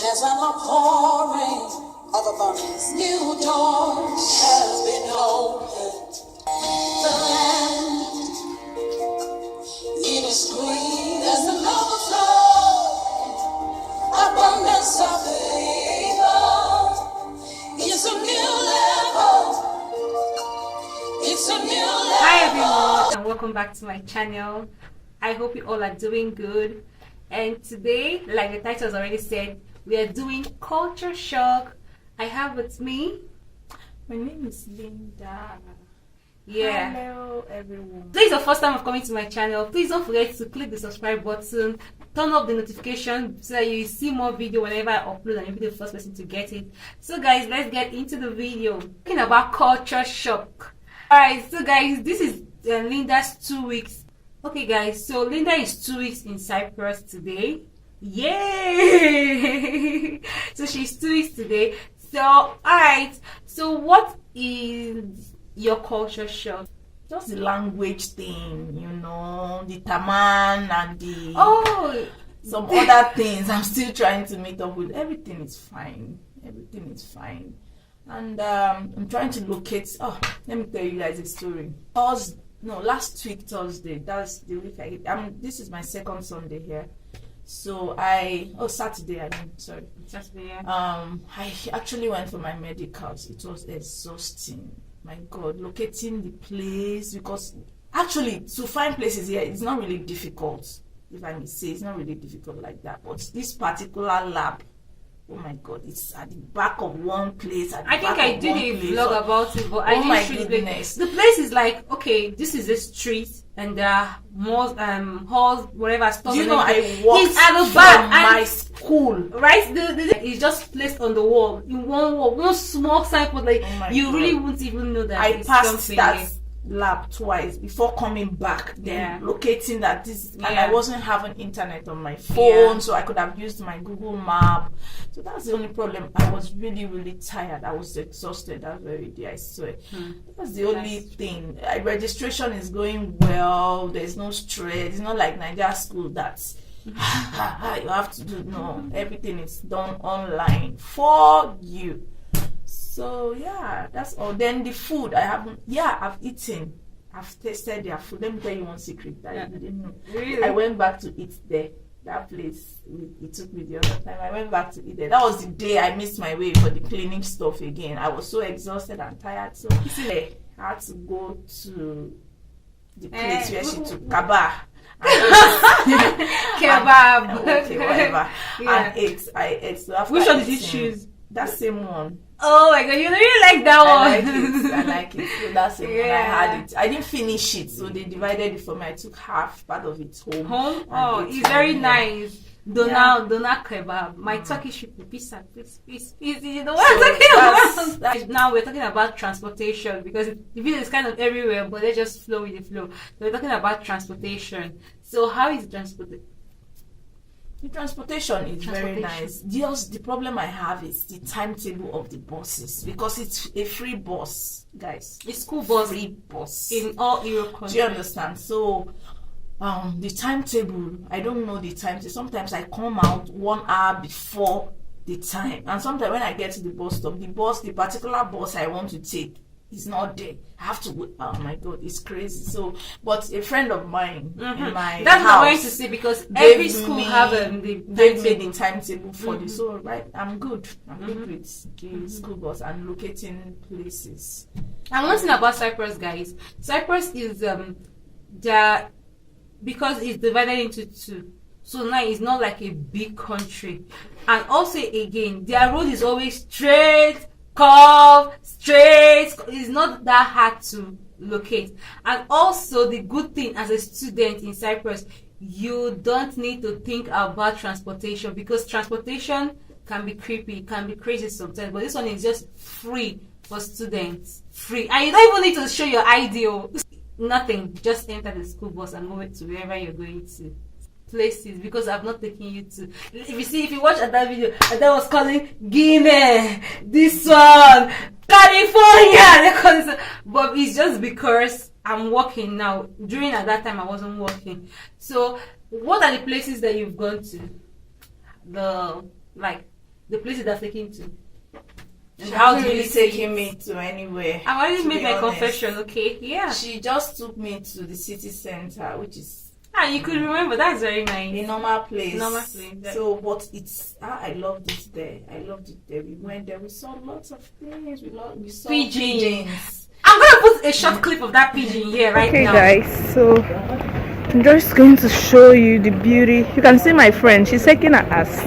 There's an outpouring of abundance. New doors has been opened. The land, it is green. There's an overflow, abundance of favor. It's a new level. It's a new level. Hi everyone, and welcome back to my channel. I hope you all are doing good. And today, like the title has already said, we are doing culture shock. I have with me, my name is Linda. yeah. Hello everyone. If this is the first time of coming to my channel, please don't forget to click the subscribe button, turn up the notification so that you see more video whenever I upload and you'll be the first person to get it. So guys, let's get into the video. Talking about culture shock. Alright, so guys, this is Linda's 2 weeks. Okay guys, so Linda is 2 weeks in Cyprus today. Yay! So she's 2 weeks today. So alright, so what is your culture shock? Just the language thing, the taman and the some other things. I'm still trying to meet up with. Everything is fine. Everything is fine. And I'm trying to locate. Let me tell you guys a story. Last week Thursday. That's the week this is my second Sunday here. So Saturday. Saturday. I actually went for my medicals. It was exhausting. My God, locating the place, because actually to find places here it's not really difficult. If I may say, it's not really difficult like that. But this particular lab, oh my God, it's at the back of one place. I think I did a vlog about it, but I didn't my show goodness. The place is like, okay, this is a street and there are more halls, whatever stuff. I walked at the from back my school. Right? It's just placed on the wall. In one wall, one small signboard, you God. really wouldn't even know that I passed that lab twice before coming back, then locating that this, and I wasn't having internet on my phone, so I could have used my Google map. So that's the only problem. I was really, really tired. I was exhausted that very day, I swear. That's the only thing. Registration is going well. There's no stress. It's not like Nigeria school that's you have to do. No, everything is done online for you. So yeah, that's all. Then the food I've eaten. I've tasted their food. Let me tell you one secret that you didn't know. Really? I went back to eat there. That place, it took me the other time. I went back to eat there. That was the day I missed my way for the cleaning stuff again. I was so exhausted and tired. So I had to go to the place where she took kebab. Kebab. Okay, whatever. And ate. I ate. So after which one did you eating, choose? That same one. Oh my God, you really like that one. I like it. So that's the one I had it. I didn't finish it, so they divided it for me. I took half part of it home. Oh, it's very nice. Dona kebab. My Turkish people, peace. You know what I'm talking about? Now we're talking about transportation, because the video is kind of everywhere, but let's just flow with the flow. We're talking about transportation. So how is transportation? The transportation is very nice. Just the problem I have is the timetable of the buses, because it's a free bus, guys. It's school bus. Free bus In all Europe countries. Do you understand? So the timetable, I don't know the timetable. Sometimes I come out 1 hour before the time, and sometimes when I get to the bus stop, the particular bus I want to take is not there. I have to wait. Oh my God, it's crazy. So, but a friend of mine in my that's house, what I'm going to say, because every school have the timetable for this. So I'm good. I'm good with the school bus and locating places. And one thing about Cyprus, guys, Cyprus is because it's divided into two. So now it's not like a big country. And also again, their road is always straight. It's not that hard to locate. And also the good thing as a student in Cyprus, you don't need to think about transportation, because transportation can be creepy, can be crazy sometimes, but this one is just free for students. Free. And you don't even need to show your ID or nothing. Just enter the school bus and move it to wherever you're going to. Places, because I've not taken you to. If you watch that video, that was calling Guinea, this one, California, but it's just because I'm working now. During at that time I wasn't working. So what are the places that you've gone to? the places I've taken to. And She how hasn't do you really see taken it? me to anywhere. I've already to made be my honest. confession, okay? Yeah. She just took me to the city center, which is You could remember. That's very nice. a normal place. Normal place, yeah. So, but I loved it there. I loved it there. We went there. We saw lots of things. We saw pigeons. I'm gonna put a short clip of that pigeon here right Okay now. guys, so I'm just going to show you the beauty. You can see my friend, she's taking her ass.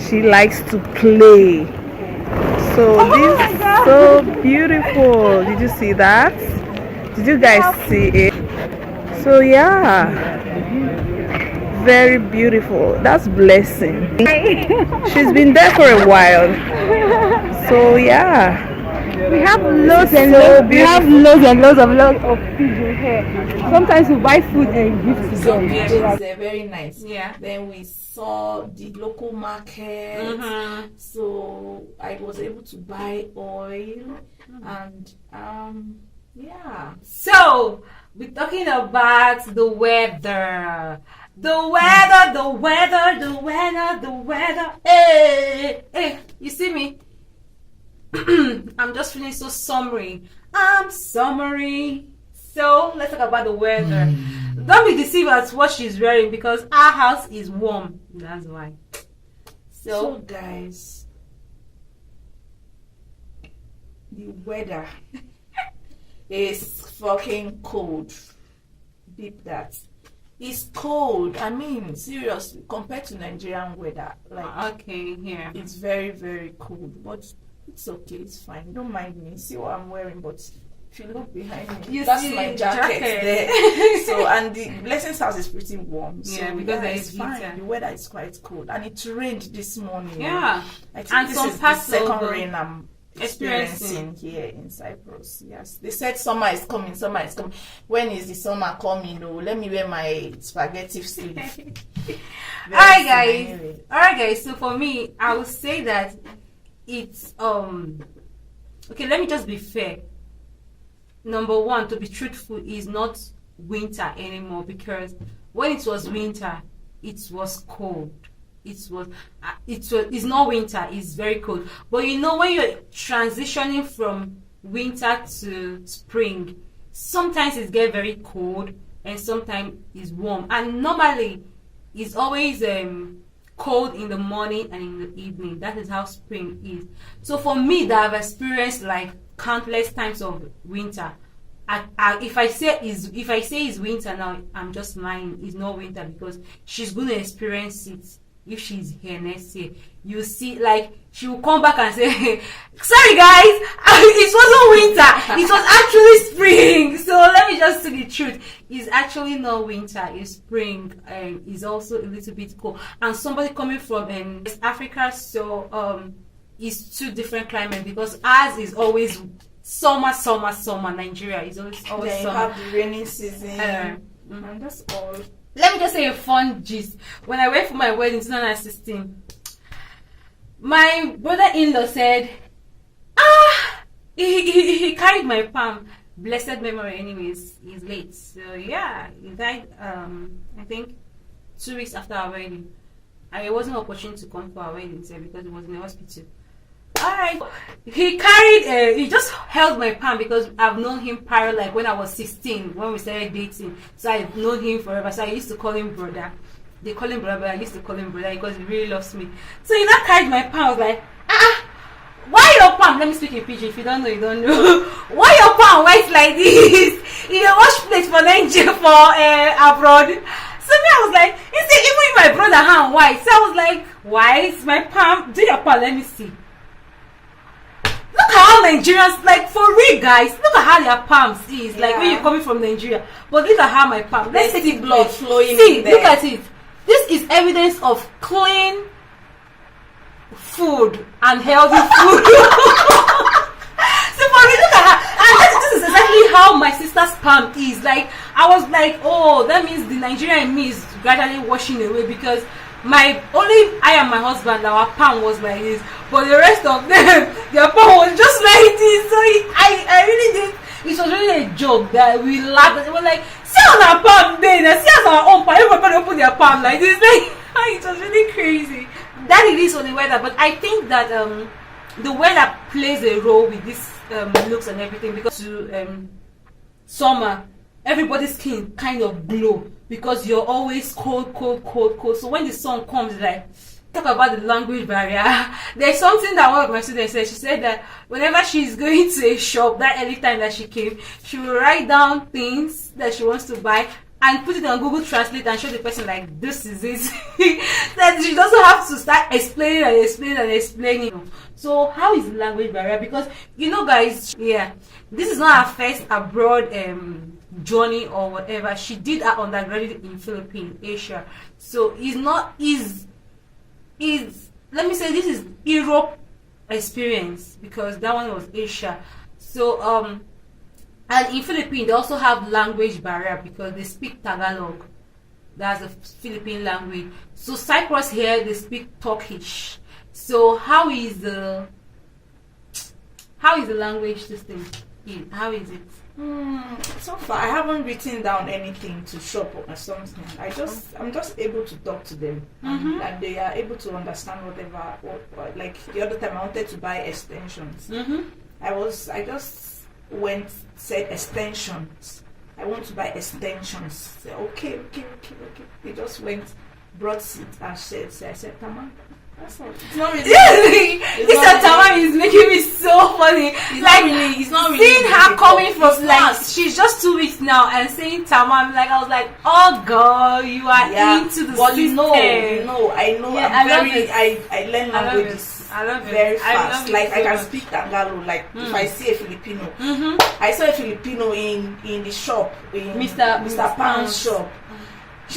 She likes to play. So this is so beautiful. Did you see that? Did you guys see it? So yeah, very beautiful. That's blessing. She's been there for a while. So yeah. We have loads and loads of pigeons here. Sometimes we buy food and give to them. They're very nice. Yeah. Then we saw the local market. So I was able to buy oil and yeah. So we're talking about the weather. The weather. Hey, you see me? I'm just feeling so summery. I'm summery. So let's talk about the weather. Don't be deceived at what she's wearing because our house is warm. That's why. So guys, the weather is fucking cold. Beep that. It's cold. I mean, seriously, compared to Nigerian weather, like okay, here. it's very, very cold. But it's okay, it's fine. Don't mind me. See what I'm wearing, but if you look behind me, You that's see my the jacket jacket. there. So, and the Blessing's house is pretty warm. So Yeah, because there it's is fine. heater. The weather is quite cold, and it rained this morning. Yeah. I think And this some is the parts second of rain I'm experiencing here in Cyprus. Yes, they said summer is coming. Summer is coming. When is the summer coming? Oh, let me wear my spaghetti sleeve. Alright guys, so for me I would say that it's okay, let me just be fair. Number one, to be truthful, is not winter anymore, because when it was winter it was cold. It's not winter, it's very cold. But you know, when you're transitioning from winter to spring, sometimes it gets very cold and sometimes it's warm, and normally it's always cold in the morning and in the evening. That is how spring is. So for me, that I've experienced like countless times of winter, if I say it's winter now, I'm just lying. It's not winter, because she's going to experience it. If she's here next year, you see, like, she will come back and say, sorry guys, it wasn't winter, it was actually spring. So let me just say the truth, it's actually not winter, it's spring, and it's also a little bit cold. And somebody coming from West Africa, so it's two different climates, because ours is always summer. Nigeria is always Then you summer. have the rainy season, and that's all. Let me just say a fun gist. When I went for my wedding in 2016, my brother-in-law said, he carried my palm. Blessed memory, anyways. He's late. So yeah, he died, I think 2 weeks after our wedding. And it wasn't opportune to come for our wedding, so, because it was in the hospital. Alright, he just held my palm, because I've known him prior, like when I was 16, when we started dating. So I've known him forever. So I used to call him brother. They call him brother, but I used to call him brother because he really loves me. So he now carried my palm. I was like, why your palm? Let me speak in pidgin. If you don't know, you don't know. Why your palm white like this? In a wash plate for Nigeria, for abroad. So me, I was like, he said, even if my brother hand white. So I was like, why is my palm? Do your palm, let me see. Look at how Nigerians, like, for real guys, look at how their palms is, like when you're coming from Nigeria. But look at how my palm, let's take the it blood place. flowing See, in there. look at it. This is evidence of clean food and healthy food. So for me, look at her. And this is exactly how my sister's palm is. Like, I was like, oh, that means the Nigerian in me is gradually washing away, because I and my husband, our palm was like this, but the rest of them, their palm was just like this. So I really did. It was really a joke that we laughed. They were like, see on our palm, then see as our own palm. Everybody open their palm like this. Like, It was really crazy. That it is on the weather, but I think that the weather plays a role with this looks and everything, because to summer, everybody's skin kind of glow because you're always cold. So when the sun comes, like, talk about the language barrier. There's something that one of my students said. She said that whenever she's going to a shop, that early time that she came, she will write down things that she wants to buy and put it on Google Translate and show the person, like, this is it. That she doesn't have to start explaining. So how is the language barrier? Because, you know, guys, this is not her first abroad journey or whatever. She did her undergraduate in Philippines, Asia. So let me say this is Europe experience, because that one was Asia. So and in Philippines they also have language barrier because they speak Tagalog. That's a Philippine language. So Cyprus here they speak Turkish. So how is the language system? How is it? So far, I haven't written down anything to shop or something. I'm just able to talk to them, and they are able to understand whatever. Like the other time, I wanted to buy extensions. I just said extensions. I want to buy extensions. Said, okay. They just brought it and said, I said, come on. That's all. It's not really. This Tama is making me so funny. It's not really. Seeing her coming from she's just 2 weeks now and saying Tama, I was like, oh girl, you are into the system. You know, I know. Yeah, I learn languages very fast. Like I can speak Tagalog. Like if I see a Filipino, I saw a Filipino in the shop in Mr. Pan's shop.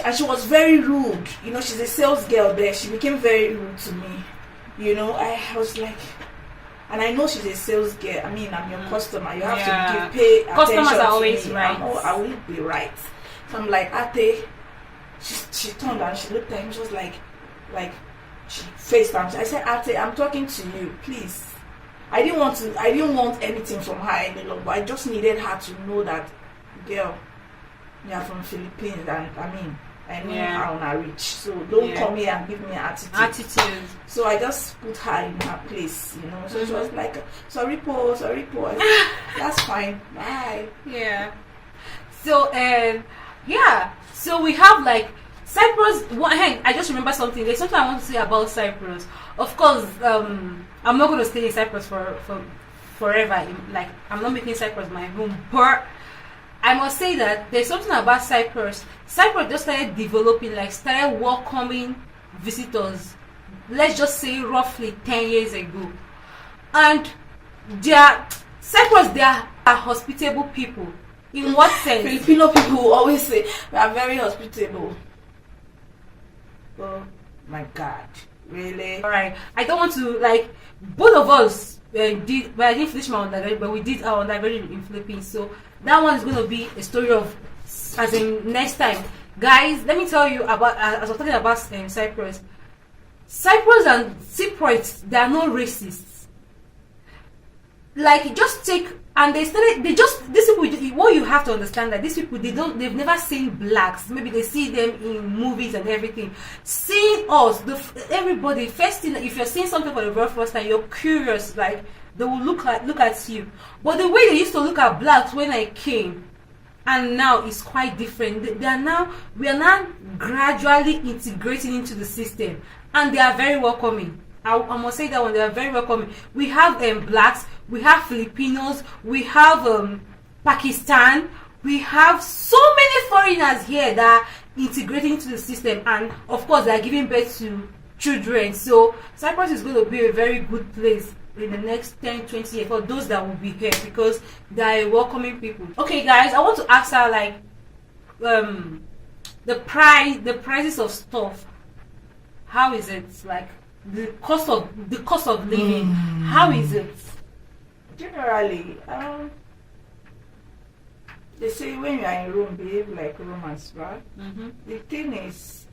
And she was very rude. You know, she's a sales girl there. She became very rude to me. You know, I was like, and I know she's a sales girl. I mean, I'm your customer. You have to pay attention. Customers are to always me. right. I will be right. So I'm like, Ate. She turned and she looked at him. She was like she faced him. I said, Ate, I'm talking to you, please. I didn't want anything from her any longer. But I just needed her to know that, girl, you are from Philippines, and I know how I reach. So don't come here and give me attitude. So I just put her in her place, you know. So she was like, sorry, po. That's fine. Bye. Yeah. So so we have like Cyprus. I just remember something. There's something I want to say about Cyprus. Of course, I'm not going to stay in Cyprus for forever. Like, I'm not making Cyprus my home, but I must say that there's something about Cyprus. Cyprus just started welcoming visitors, let's just say roughly 10 years ago. And they are hospitable people. In what sense? Filipino people always say we are very hospitable. Oh my God. Really? Alright. I don't want to, both of us I didn't finish my undergraduate, but we did our undergraduate in Philippines. So that one is going to be a story of, as in next time. Guys, let me tell you about, as I'm talking about Cyprus. Cyprus and Cypriots, they are not racists. Like, just take, and these people, what you have to understand that these people, they've never seen blacks. Maybe they see them in movies and everything. Seeing us, everybody, first thing, if you're seeing something for the very first time, you're curious, like, they will look at you. But the way they used to look at blacks when I came, and now is quite different. We are now gradually integrating into the system, and they are very welcoming. I must say that one, they are very welcoming. We have blacks, we have Filipinos, we have Pakistan, we have so many foreigners here that are integrating into the system, and of course they are giving birth to children. So Cyprus is going to be a very good place in the next 10-20 years for those that will be here, because they are welcoming people. Okay guys, I want to ask her the prices of stuff. How is it, like the cost of living? How is it? Generally, they say when you are in Rome, behave like Romans, right? The thing is,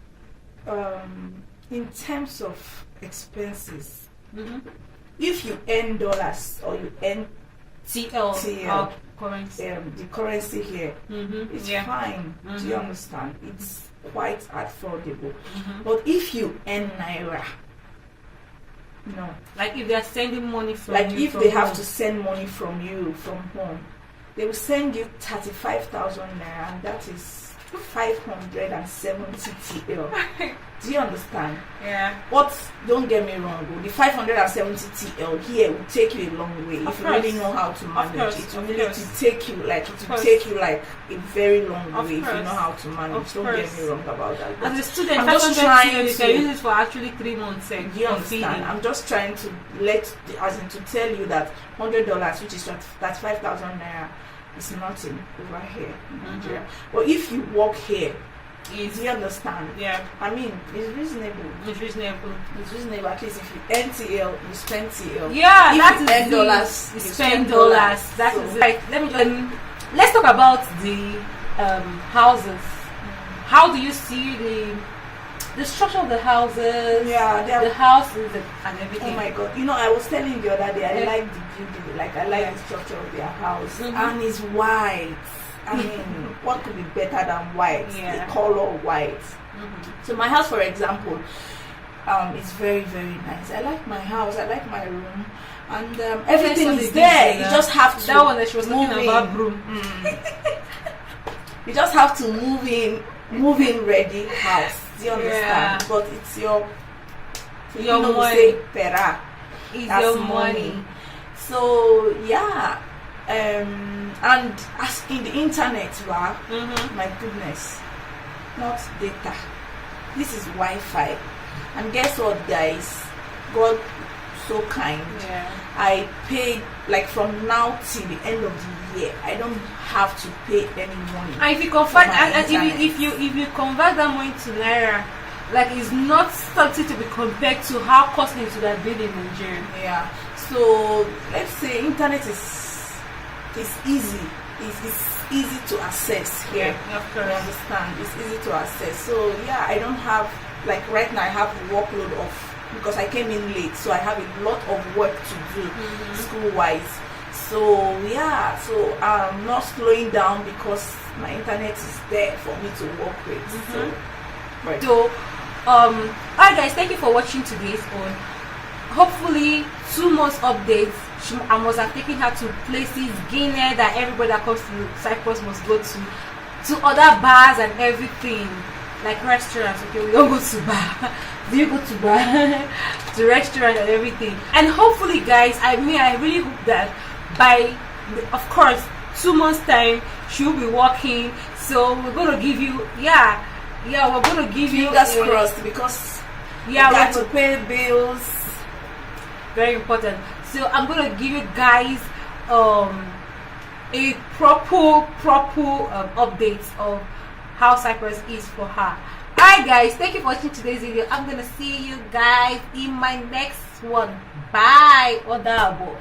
in terms of expenses, if you earn dollars or you earn TL currency, the currency here, it's fine. Do you understand? quite affordable. But if you earn naira, no. Like if they are sending money from Like you if from they have home. to send money from you from home, they will send you 35,000 naira, and that is 570 TL. Do you understand? Yeah. But don't get me wrong, the 570 TL here will take you a long way if you really know how to manage. It will really take you like a very long way if you know how to manage. Don't get me wrong about that. But as a student, I'm just 500 trying TL, you to can use it for actually 3 months. do you understand? I'm just trying to to tell you that $100, which is 5,000 naira, is nothing over here in Nigeria. But if you work here, do you understand? Yeah. I mean, it's reasonable. It's reasonable. It's reasonable. At least if you earn TL, you spend TL. Yeah, if that you is earn it. dollars, You you spend spend dollars. That So- is right. Let me let's talk about the houses. How do you see the structure of the houses? Yeah, they are. The houses and Oh everything. my god! You know, I was telling you the other day, I Yeah. like the building, like I like the structure of their house, Mhm. and it's white. I mean, what could be better than white? Yeah. The color white. Mhm. So my house, for example, is very very nice. I like my house. I like my room, and everything saw is the there. video, You just have to. That one that she was move talking in. about broom. You just have to move in ready house. Do you understand? Yeah. But it's your Your we money. say pera. Is That's your money. money. So yeah, and as in the internet, wow, my goodness, not data. This is Wi-Fi, and guess what, guys? God so kind. Yeah. I paid like from now till the end of the year. I don't have to pay any money. And if you convert, for my and internet. if you convert that money to naira, like it's not something to be compared to how costly it would have been in Nigeria. Yeah. So let's say internet is easy. It's easy to access here. of You understand? It's easy to access. So yeah, I don't have like right now. I have a workload of because I came in late, so I have a lot of work to do school-wise. So yeah, so I'm not slowing down because my internet is there for me to work with. So, right. So, alright guys, thank you for watching today's one. Hopefully, 2 months updates. I must have taken her to places, Guinea, that everybody that comes to Cyprus must go to other bars and everything, like restaurants. Okay, we don't go to bar. Do you go to bar? To restaurant and everything. And hopefully, guys, I really hope that by, of course, 2 months time, she'll be working. So we're gonna give you, we're gonna give you Fingers crossed because we you got to pay bills. very important. So I'm gonna give you guys a proper update of how Cyprus is for her. Alright guys, thank you for watching today's video. I'm gonna see you guys in my next one. Bye. Odabo.